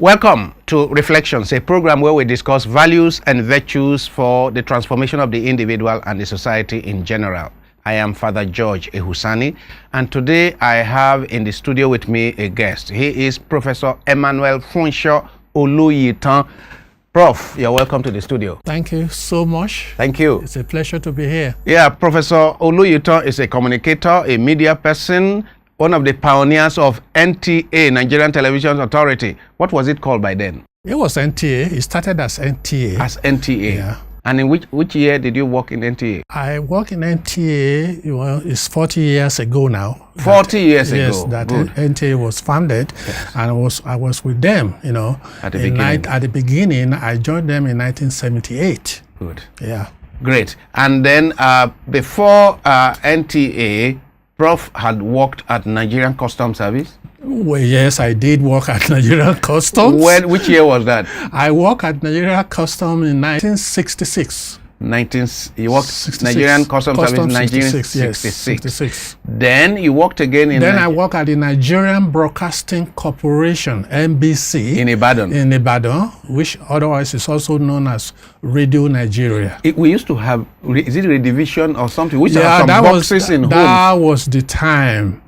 Welcome to Reflections, a program where we discuss values and virtues for the transformation of the individual and the society in general. I am Father George Ehusani, and today I have in the studio with me a guest. He is Professor Emmanuel Funsho Oluyitan. Prof, you're welcome to the studio. Thank you so much. Thank you. It's a pleasure to be here. Yeah, Professor Oluyitan is a communicator, a media person, one of the pioneers of NTA, Nigerian Television Authority. What was it called by then? It was NTA. It started as NTA. As NTA. Yeah. And in which year did you work in NTA? I work in NTA, it's 40 years ago now. 40 years ago. Yes, that NTA was founded, yes. And I was with them, At the beginning. At the beginning, I joined them in 1978. Good. Yeah. Great. And then before NTA, Prof had worked at Nigerian Customs Service? Well, yes, I did work at Nigerian Customs. Which year was that? I worked at Nigerian Customs in 1966. You worked 66. Nigerian Customs Service in 1966. Yes, Then you worked again in... Then I worked at the Nigerian Broadcasting Corporation, NBC. In Ibadan. In Ibadan, which otherwise is also known as Radio Nigeria. We used to have, is it Redivision or something? Which have some boxes in homes. That was the time.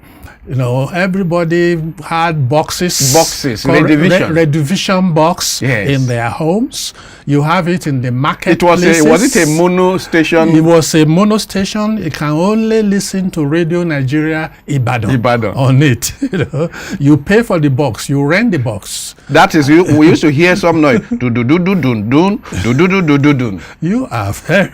Everybody had boxes. Redivision box, yes. In their homes. You have it in the marketplaces. Was it a mono station? It was a mono station. You can only listen to Radio Nigeria Ibadan on it. You pay for the box. You rent the box. That is, we used to hear some noise. Do do do do dun dun do do do do do dun. You are very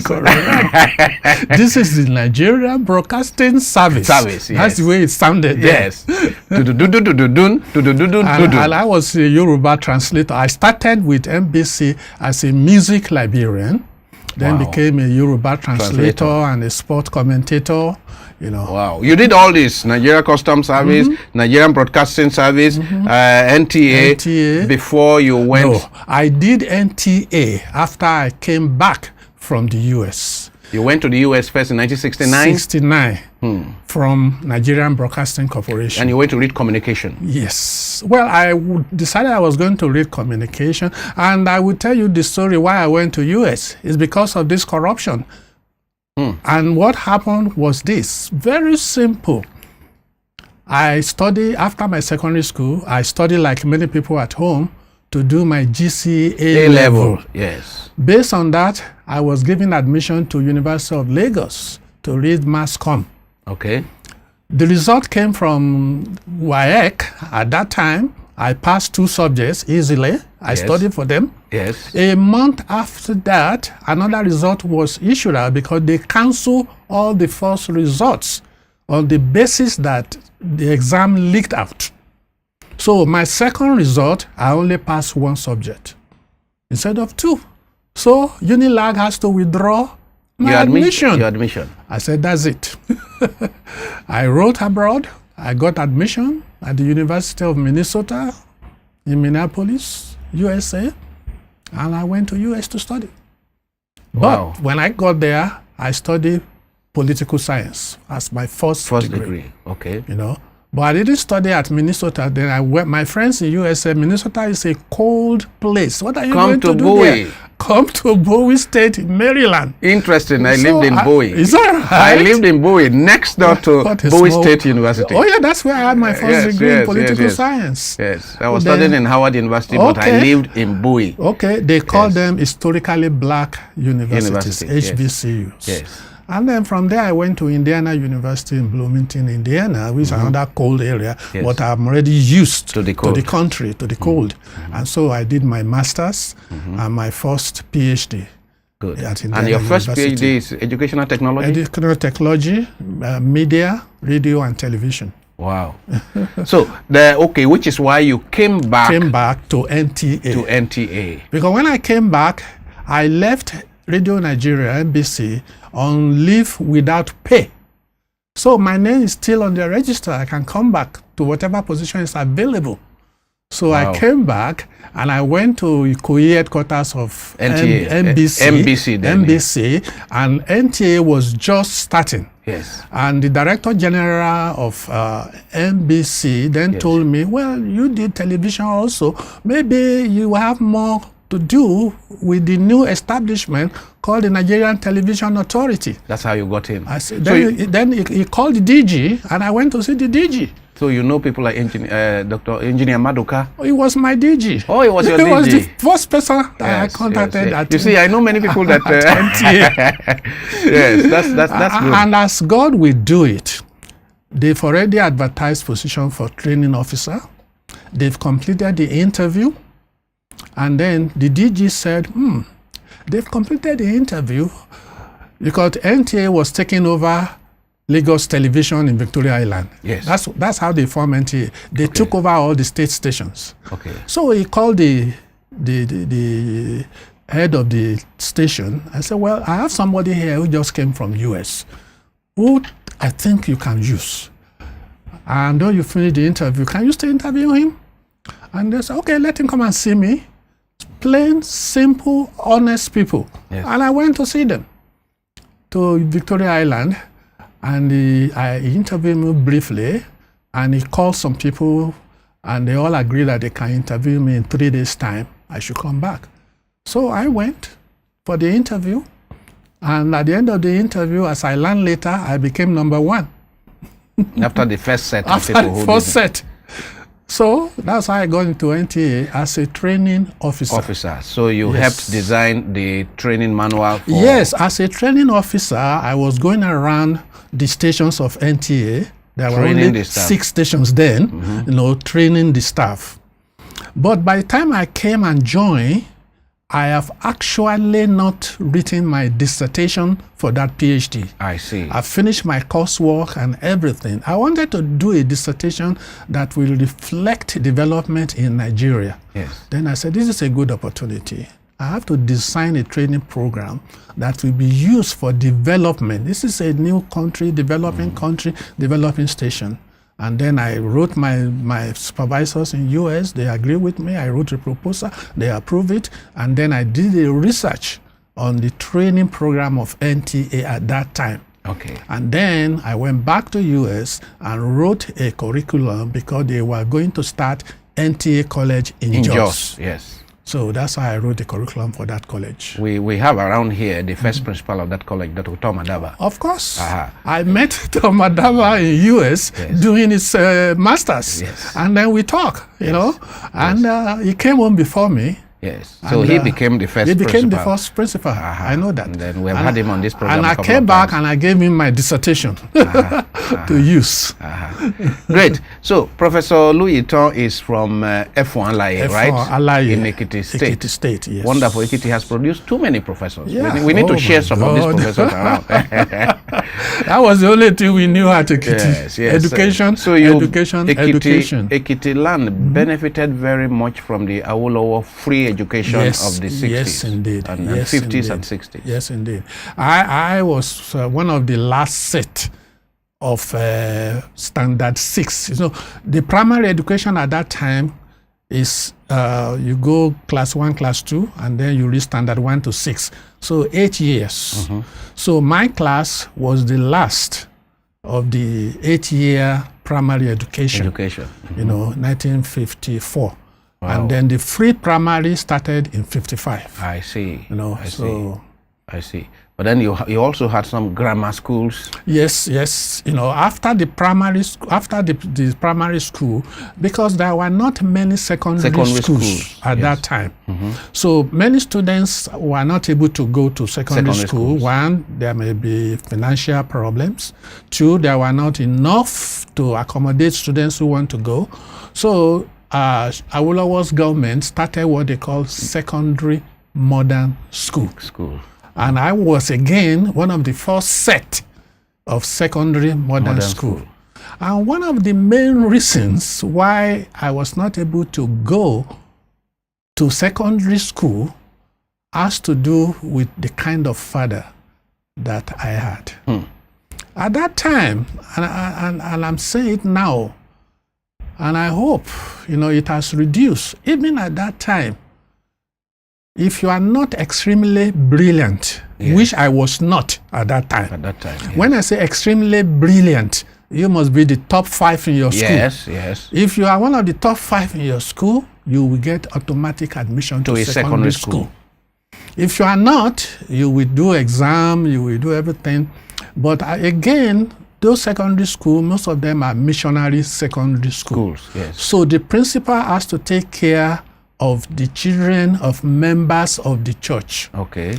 correct. This is the Nigerian Broadcasting Service. Yes. That's the way it sounded. Yes. Do do do do do dun do do do dun. And I was a Yoruba translator. I started with NBC as a music librarian, then became a Yoruba translator and a sport commentator. Wow. You did all this, Nigeria Customs Service, Nigerian Broadcasting Service, NTA, before you went... No, I did NTA after I came back from the U.S. You went to the U.S. first in 1969? 69, from Nigerian Broadcasting Corporation. And you went to read communication? Yes. Well, I decided I was going to read communication, and I will tell you the story why I went to U.S. It's because of this corruption. And what happened was this, very simple. I studied, after my secondary school, I studied like many people at home to do my GCA level. Yes. Based on that, I was given admission to University of Lagos to read Mass Comm. Okay. The result came from WAEC. At that time, I passed 2 subjects easily. I studied for them. Yes. A month after that, another result was issued out because they canceled all the first results on the basis that the exam leaked out. So my second result, I only passed 1 subject instead of 2. So Unilag has to withdraw my admission. Your admission. I said, that's it. I wrote abroad. I got admission at the University of Minnesota in Minneapolis, USA, and I went to US to study. Wow. But when I got there, I studied political science as my first degree. Okay. But I didn't study at Minnesota. Then I went. My friends in US said Minnesota is a cold place. What are you going to do there? Come to Bowie State, Maryland. Interesting. I lived in Bowie. Is that right? I lived in Bowie, next door to Bowie State University. Oh yeah, that's where I had my first degree in political science. Yes, I was studying in Howard University, but I lived in Bowie. Okay, they call them historically black universities, HBCUs. Yes. And then from there, I went to Indiana University in Bloomington, Indiana, which is another cold area, but I'm already used to the country, to the cold. And so I did my master's and my first PhD. Good. And your first PhD is educational technology? Educational technology, media, radio, and television. Wow. So, which is why you came back to NTA. To NTA. Because when I came back, I left Radio Nigeria, NBC, on leave without pay. So my name is still on the register. I can come back to whatever position is available. So I came back and I went to Ikoyi headquarters of NTA, NBC, NBC, and NTA was just starting. Yes. And the Director General of NBC then told me, well, you did television also. Maybe you have more to do with the new establishment called the Nigerian Television Authority. That's how you got him. I said, then he called the DG, and I went to see the DG. So you know people like Dr. Engineer Maduka? Oh, he was my DG. Oh, he was your DG. He was the first person that I contacted. You see, I know many people that... yes, that's good. And as God will do it, they've already advertised position for training officer. They've completed the interview. And then the DG said, they've completed the interview because NTA was taking over Lagos Television in Victoria Island. Yes. That's how they formed NTA. They took over all the state stations. Okay. So he called the head of the station. I said, well, I have somebody here who just came from US who I think you can use. And when you finish the interview, can you still interview him? And they said, okay, let him come and see me. Plain, simple, honest people. Yes. And I went to see them to Victoria Island. And I interviewed him briefly, and he called some people, and they all agreed that they can interview me in 3 days' time. I should come back. So I went for the interview, and at the end of the interview, as I learned later, I became number one. After the first set of After people the first set. So that's how I got into NTA as a training officer. So you helped design the training manual for... Yes, as a training officer, I was going around the stations of NTA. There were only 6 stations then, training the staff. But by the time I came and joined, I have actually not written my dissertation for that PhD. I see. I finished my coursework and everything. I wanted to do a dissertation that will reflect development in Nigeria. Yes. Then I said, this is a good opportunity. I have to design a training program that will be used for development. This is a new country, developing station. And then I wrote my supervisors in US, they agree with me. I wrote a proposal, they approve it. And then I did a research on the training program of NTA at that time. Okay. And then I went back to US and wrote a curriculum because they were going to start NTA College in Jos. Yes. So that's how I wrote the curriculum for that college. We have around here the first principal of that college, Dr. Tom Adaba. Of course. I met Tom Adaba in US doing his master's. Yes. And then we talk, you know. And he came home before me. Yes. So he became the first principal. He became the first principal. I know that. And then we have had him on this program. And I came back and I gave him my dissertation to use. Great. So Professor Oluyitan is from Ehusani, right? Alaye, in Ekiti State. Ekiti State, yes. Wonderful. Ekiti has produced too many professors. Yeah. We need to share some of these professors around. That was the only thing we knew at Ekiti. Yes. Education, so education. Ekiti land benefited very much from the Awolowo free education of the 60s. Yes, indeed. And 50s and 60s. Yes, indeed. I was one of the last set of standard 6. You know, the primary education at that time is you go class 1, class 2, and then you reach standard 1 to 6. So 8 years. So my class was the last of the 8-year primary education. You know, 1954. Wow. And then the free primary started in 55. I see. You know, I see. But then you also had some grammar schools. Yes. You know, after the primary school, because there were not many secondary schools at that time. So many students were not able to go to secondary school. Schools. 1, there may be financial problems. 2, there were not enough to accommodate students who want to go. So Awolowo's government started what they call secondary modern school. And I was again one of the first set of secondary modern school. And one of the main reasons why I was not able to go to secondary school has to do with the kind of father that I had. At that time, and I'm saying it now, and I hope, you know, it has reduced. Even at that time, if you are not extremely brilliant, which I was not at that time. At that time. Yes. When I say extremely brilliant, you must be the top 5 in your school. Yes, yes. If you are one of the top 5 in your school, you will get automatic admission to a secondary school. If you are not, you will do exam, you will do everything. But again, those secondary schools, most of them are missionary secondary schools. Yes. So the principal has to take care of the children of members of the church. Okay.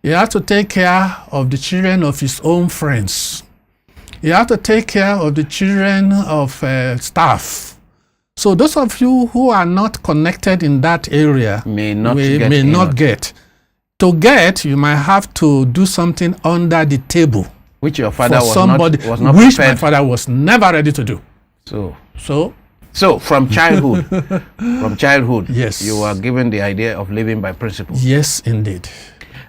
He has to take care of the children of his own friends. He has to take care of the children of staff. So those of you who are not connected in that area may not get. To get, you might have to do something under the table. Which your father was not which prepared. my father was never ready to do. So from childhood, yes, you were given the idea of living by principle. Yes, indeed.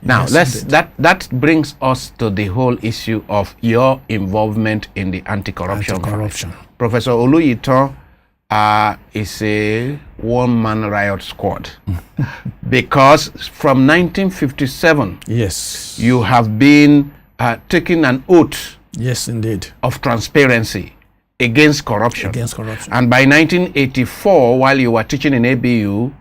Now that brings us to the whole issue of your involvement in the anti-corruption. Professor Oluyitan is a one-man riot squad because from 1957, yes, you have been taking an oath, yes, indeed, of transparency against corruption. And by 1984, while you were teaching in ABU,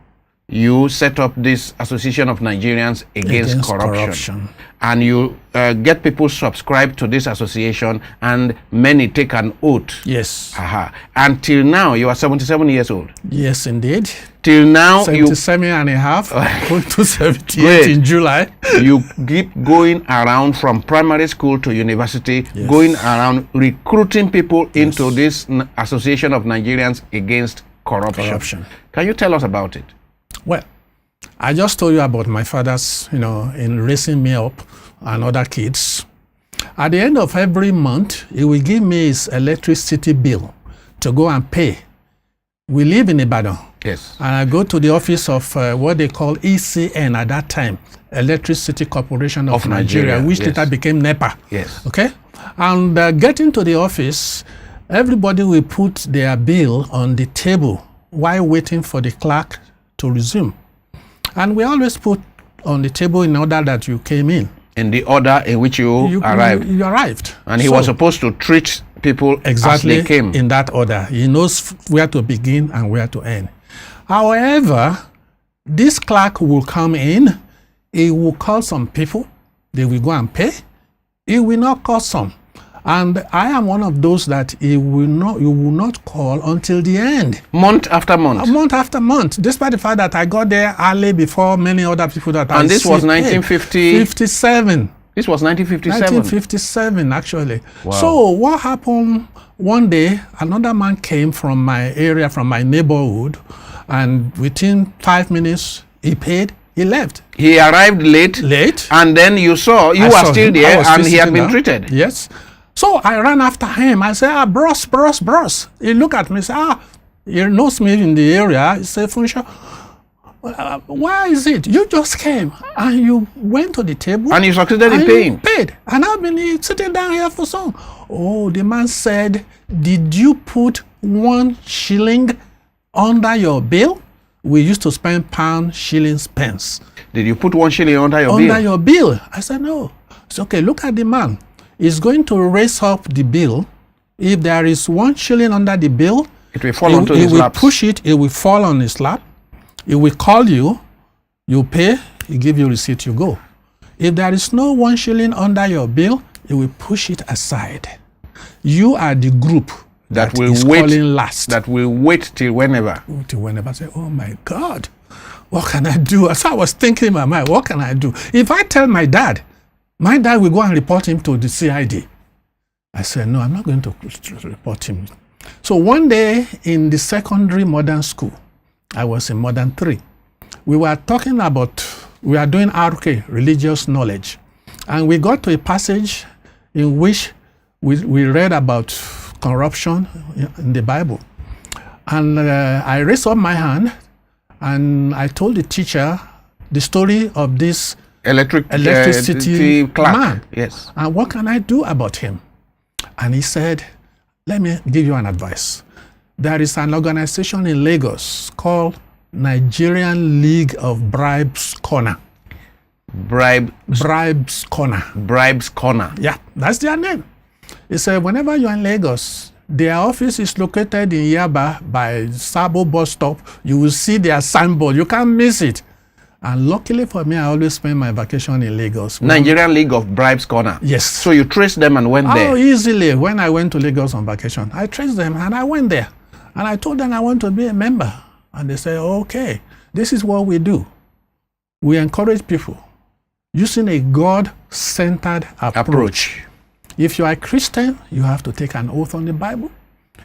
you set up this Association of Nigerians Against Corruption. And you get people subscribed to this association, and many take an oath. Yes. Until now, you are 77 years old. Yes, indeed. Till now, 77 and a half, going to 78 in July. You keep going around from primary school to university, yes, going around recruiting people into this Association of Nigerians Against Corruption. Can you tell us about it? Well, I just told you about my father's, in raising me up and other kids. At the end of every month, he will give me his electricity bill to go and pay. We live in Ibadan. Yes. And I go to the office of what they call ECN at that time, Electricity Corporation of Nigeria, which later became NEPA. Yes. Okay? And getting to the office, everybody will put their bill on the table while waiting for the clerk to resume. And we always put on the table in order that you came in. In the order in which you arrived. You arrived. And he was supposed to treat people exactly as they came. In that order. He knows where to begin and where to end. However, this clerk will come in, he will call some people, they will go and pay. He will not call some. And I am one of those that you will not call until the end. Month after month. Month after month, despite the fact that I got there early before many other people that and this was 1957. This was 1957. 1957, actually. Wow. So what happened one day, another man came from my area, from my neighborhood, and within 5 minutes, he paid, he left. He arrived late. And then you were still there, and he had been treated. Yes. So I ran after him. I said, bros. He looked at me, said, he knows me in the area. He said, Funsho, why is it? You just came and you went to the table. And you succeeded in paying. Paid. And I've been sitting down here for so. Oh, the man said, did you put 1 shilling under your bill? We used to spend pounds, shillings, pence. Did you put 1 shilling under your bill? Under your bill. I said, no. It's okay, look at the man. He's going to raise up the bill. If there is 1 shilling under the bill, it will fall onto his lap. He will push it, it will fall on his lap. He will call you, you pay, he give you receipt, you go. If there is no 1 shilling under your bill, he will push it aside. You are the group that will wait calling last. That will wait till whenever. Till whenever. Say, oh my God, what can I do? As I was thinking in my mind, what can I do? If I tell my dad will go and report him to the CID. I said, no, I'm not going to report him. So one day in the secondary modern school, I was in modern 3. We were talking about, we are doing RK, religious knowledge. And we got to a passage in which we read about corruption in the Bible. And I raised up my hand and I told the teacher the story of this electricity man. Yes. And what can I do about him? And he said, let me give you an advice. There is an organization in Lagos called Nigerian League of Bribes Corner. Bribes Corner. Bribes Corner. Yeah, that's their name. He said, whenever you're in Lagos, their office is located in Yaba by Sabo bus stop. You will see their signboard. You can't miss it. And luckily for me, I always spend my vacation in Lagos. Nigerian League of Bribes Corner. Yes. So you traced them and went there? Oh, easily. When I went to Lagos on vacation, I traced them and I went there. And I told them I want to be a member. And they said, okay, this is what we do. We encourage people using a God-centered approach. If you are a Christian, you have to take an oath on the Bible.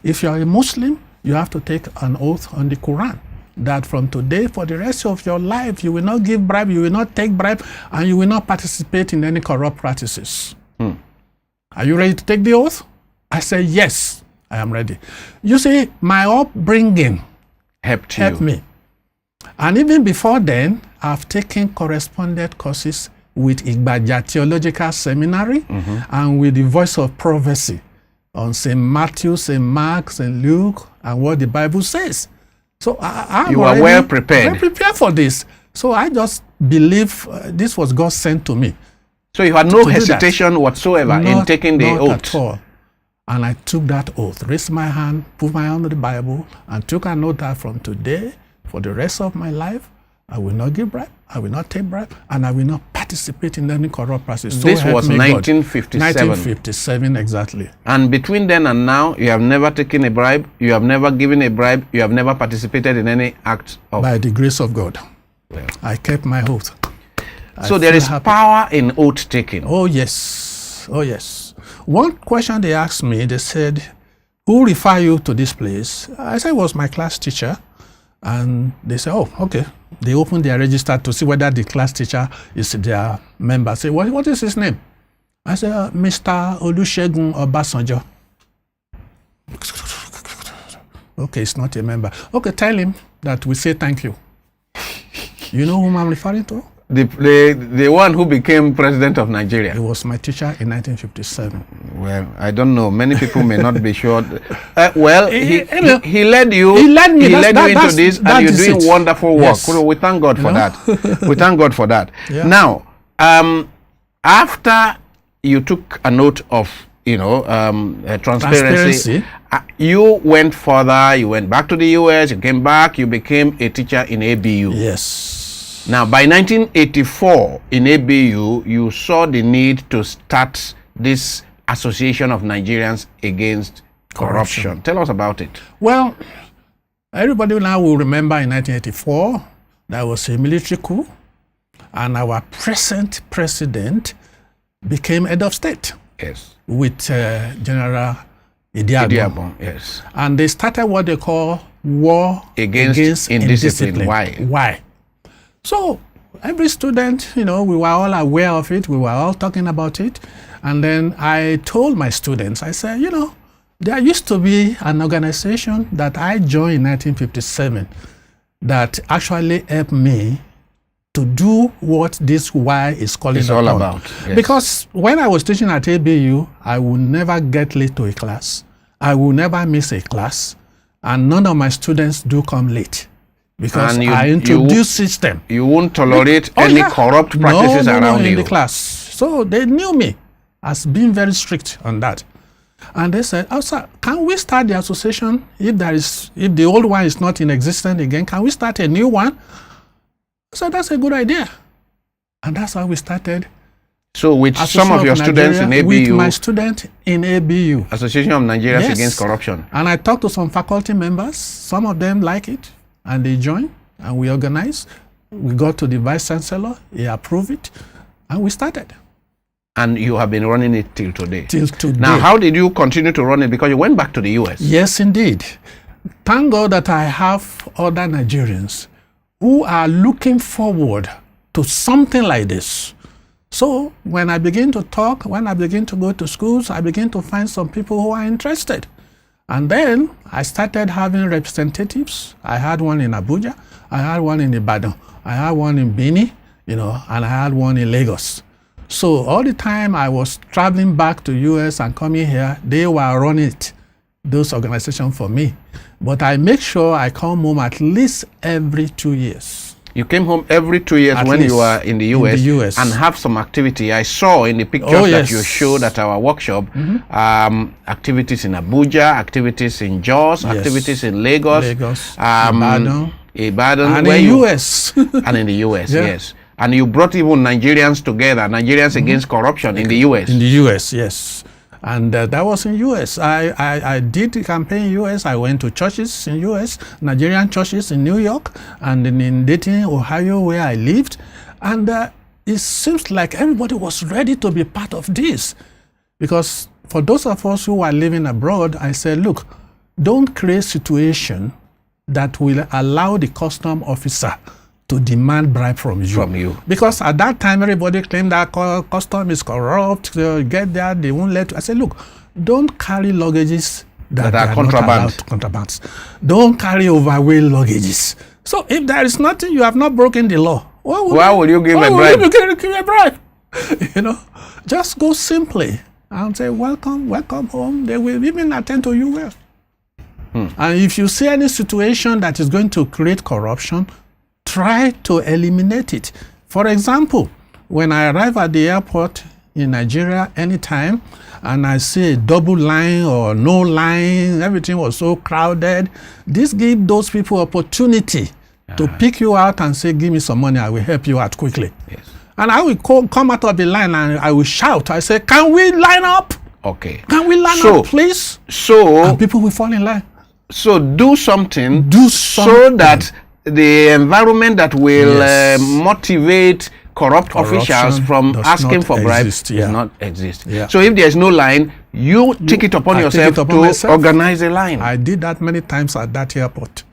If you are a Muslim, you have to take an oath on the Quran. That from today, for the rest of your life, you will not give bribe, you will not take bribe, and you will not participate in any corrupt practices. Are you ready to take the oath? I said, yes, I am ready. You see, my upbringing helped me. And even before then, I've taken corresponded courses with Igbaja Theological Seminary and with the Voice of Prophecy on St. Matthew, St. Mark, St. Luke, and what the Bible says. So you are well prepared. Well prepared for this. So I just believe this was God sent to me. So you had no hesitation whatsoever in taking the oath? Not at all. And I took that oath, raised my hand, put my hand on the Bible, and took an oath that from today, for the rest of my life, I will not give bribe, I will not take bribe, and I will not participate in any corrupt practice. So this was 1957. 1957, exactly. And between then and now, you have never taken a bribe, you have never given a bribe, you have never participated in any act of... By the grace of God, I kept my oath. So there is power in oath taking. Oh yes, oh yes. One question they asked me, they said, who refer you to this place? I said it was my class teacher. And they said, oh, okay. They opened their register to see whether the class teacher is their member. I said, what is his name? I said, Mr. Olusegun Obasanjo. Okay, it's not a member. Okay, tell him that we say thank you. You know whom I'm referring to? The one who became president of Nigeria. He was my teacher in 1957. Well, I don't know. Many people may not be sure. Well, he led you. He led me. He led you into this, and you're doing wonderful work. Yes. We thank God for that. We thank God for that. Yeah. Now, after you took a note of, transparency. You went further. You went back to the US. You came back. You became a teacher in ABU. Yes. Now, by 1984, in ABU, you saw the need to start this Association of Nigerians Against Corruption. Tell us about it. Well, everybody now will remember in 1984, there was a military coup, and our present president became head of state. Yes. With General Idiagbon. Yes. And they started what they call war against indiscipline. Why? So every student, we were all aware of it. We were all talking about it. And then I told my students, I said, there used to be an organization that I joined in 1957 that actually helped me to do what this Y is calling it's all about. Yes. Because when I was teaching at ABU, I would never get late to a class. I will never miss a class. And none of my students do come late. Because I introduce system. You won't tolerate any corrupt practices around you. In the class. So they knew me as being very strict on that. And they said, oh, sir, can we start the association if the old one is not in existence again? Can we start a new one? So that's a good idea. And that's how we started. So with some of your students in ABU? With my student in ABU. Association of Nigerians Against Corruption. And I talked to some faculty members. Some of them like it. And they joined, and we organized. We got to the vice chancellor, he approved it, and we started. And you have been running it till today? Till today. Now, how did you continue to run it? Because you went back to the US. Yes, indeed. Thank God that I have other Nigerians who are looking forward to something like this. So when I begin to talk, when I begin to go to schools, I begin to find some people who are interested. And then I started having representatives. I had one in Abuja, I had one in Ibadan, I had one in Benin, and I had one in Lagos. So all the time I was traveling back to US and coming here, they were running those organizations for me. But I make sure I come home at least every 2 years. You came home every 2 years At when least you were in the US, in the US. and have some activity. I saw in the pictures that you showed at our workshop, activities in Abuja, activities in Jos, activities in Lagos, Ibadan, and in the US. And in the US, yes. And you brought even Nigerians together, Nigerians against corruption in the US. In the US, yes. And that was in US. I did the campaign in US. I went to churches in US, Nigerian churches in New York, and in Dayton, Ohio, where I lived. And it seems like everybody was ready to be part of this. Because for those of us who are living abroad, I said, look, don't create a situation that will allow the custom officer to demand bribe from you. Because at that time, everybody claimed that custom is corrupt. They'll get there, they won't let you. I said, look, don't carry luggages that are contrabands. Don't carry overweight luggages. So if there is nothing, you have not broken the law. Why would you give a bribe? You know, just go simply and say, welcome home. They will even attend to you well. And if you see any situation that is going to create corruption, try to eliminate it. For example, when I arrive at the airport in Nigeria anytime, and I see a double line or no line, everything was so crowded, this gives those people opportunity to pick you out and say, give me some money, I will help you out quickly. Yes. And I will come out of the line and I will shout, I say, can we line up? Okay. Can we line up, please? And people will fall in line. So do something so that the environment that will motivate corrupt officials from asking for bribes does not exist. So if there's no line, you take it upon yourself to organize a line. I did that many times at that airport.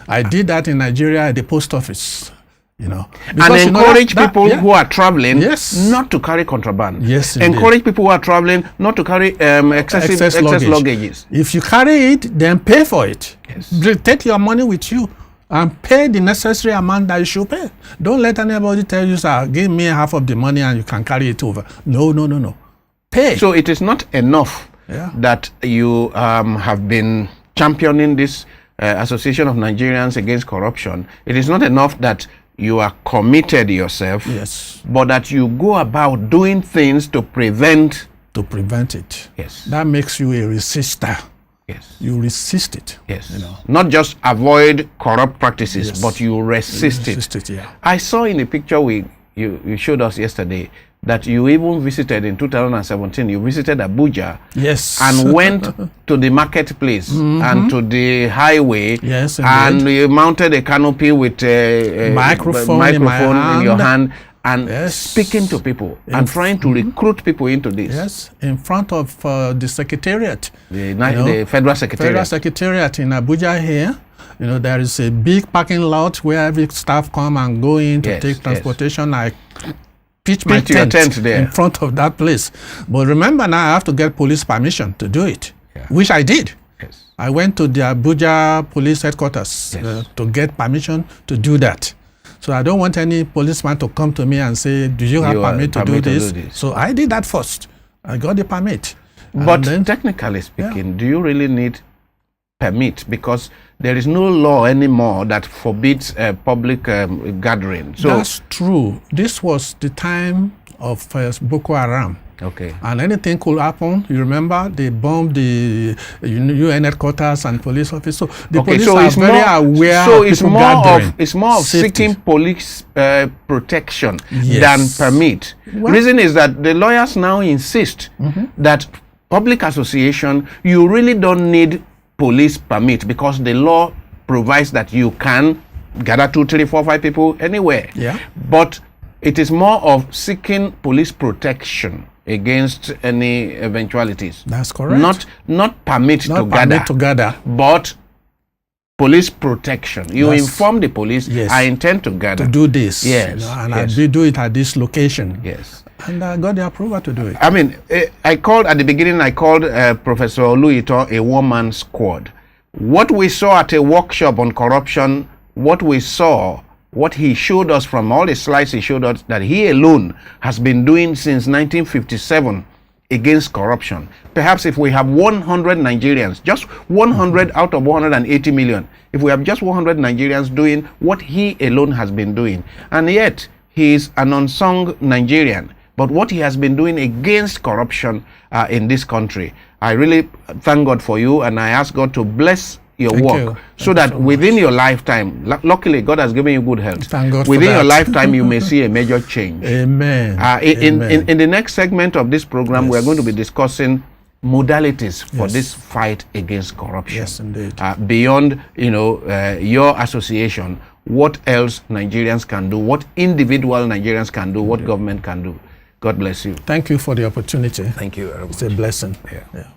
I did that in Nigeria at the post office. You know, and encourage people who are traveling not to carry contraband. Yes, encourage people who are traveling not to carry excess luggages. If you carry it, then pay for it. Take your money with you and pay the necessary amount that you should pay. Don't let anybody tell you, sir, give me half of the money and you can carry it over. No. Pay. So it is not enough that you have been championing this Association of Nigerians Against Corruption. It is not enough that you are committed yourself, but that you go about doing things to prevent it. That makes you a resistor. You resist it. You know. Not just avoid corrupt practices, but you resist it. I saw in the picture you showed us yesterday that you even visited in 2017. You visited Abuja, and went to the marketplace and to the highway, and you mounted a canopy with a microphone in your hand, and speaking to people and trying to recruit people into this. In front of the secretariat, the federal secretariat in Abuja here. You know, there is a big parking lot where every staff come and go in to take transportation. I pitch my tent there in front of that place. But remember, now I have to get police permission to do it, which I did. I went to the Abuja police headquarters to get permission to do that. So I don't want any policeman to come to me and say, do you have permit to do this? So I did that first. I got the permit. But then, technically speaking, do you really need permit? Because there is no law anymore that forbids public gathering. So that's true. This was the time of Boko Haram. And anything could happen. You remember they bombed the UN headquarters and police office. So the police are very aware. So it's more of seeking police protection than permit. Reason is that the lawyers now insist that public association, you really don't need police permit, because the law provides that you can gather 2, 3, 4, 5 people anywhere. But it is more of seeking police protection against any eventualities. That's correct. Not permit to gather, but police protection. You inform the police, I intend to gather. To do this. And I do it at this location. And I got the approval to do it. I mean, at the beginning, I called Professor Oluyitan a one-man squad. What we saw at a workshop on corruption, what he showed us from all the slides he showed us, that he alone has been doing since 1957 against corruption. Perhaps if we have 100 Nigerians, just 100 out of 180 million, if we have just 100 Nigerians doing what he alone has been doing, and yet he is an unsung Nigerian, but what he has been doing against corruption in this country, I really thank God for you, and I ask God to bless your work so that within your lifetime, luckily God has given you good health. Thank God within for your that. lifetime, you may see a major change. Amen. In the next segment of this program, we are going to be discussing modalities for this fight against corruption. Yes, indeed. Beyond, your association, what else Nigerians can do, what individual Nigerians can do, what government can do. God bless you. Thank you for the opportunity. Thank you very much. It's a blessing. Yeah.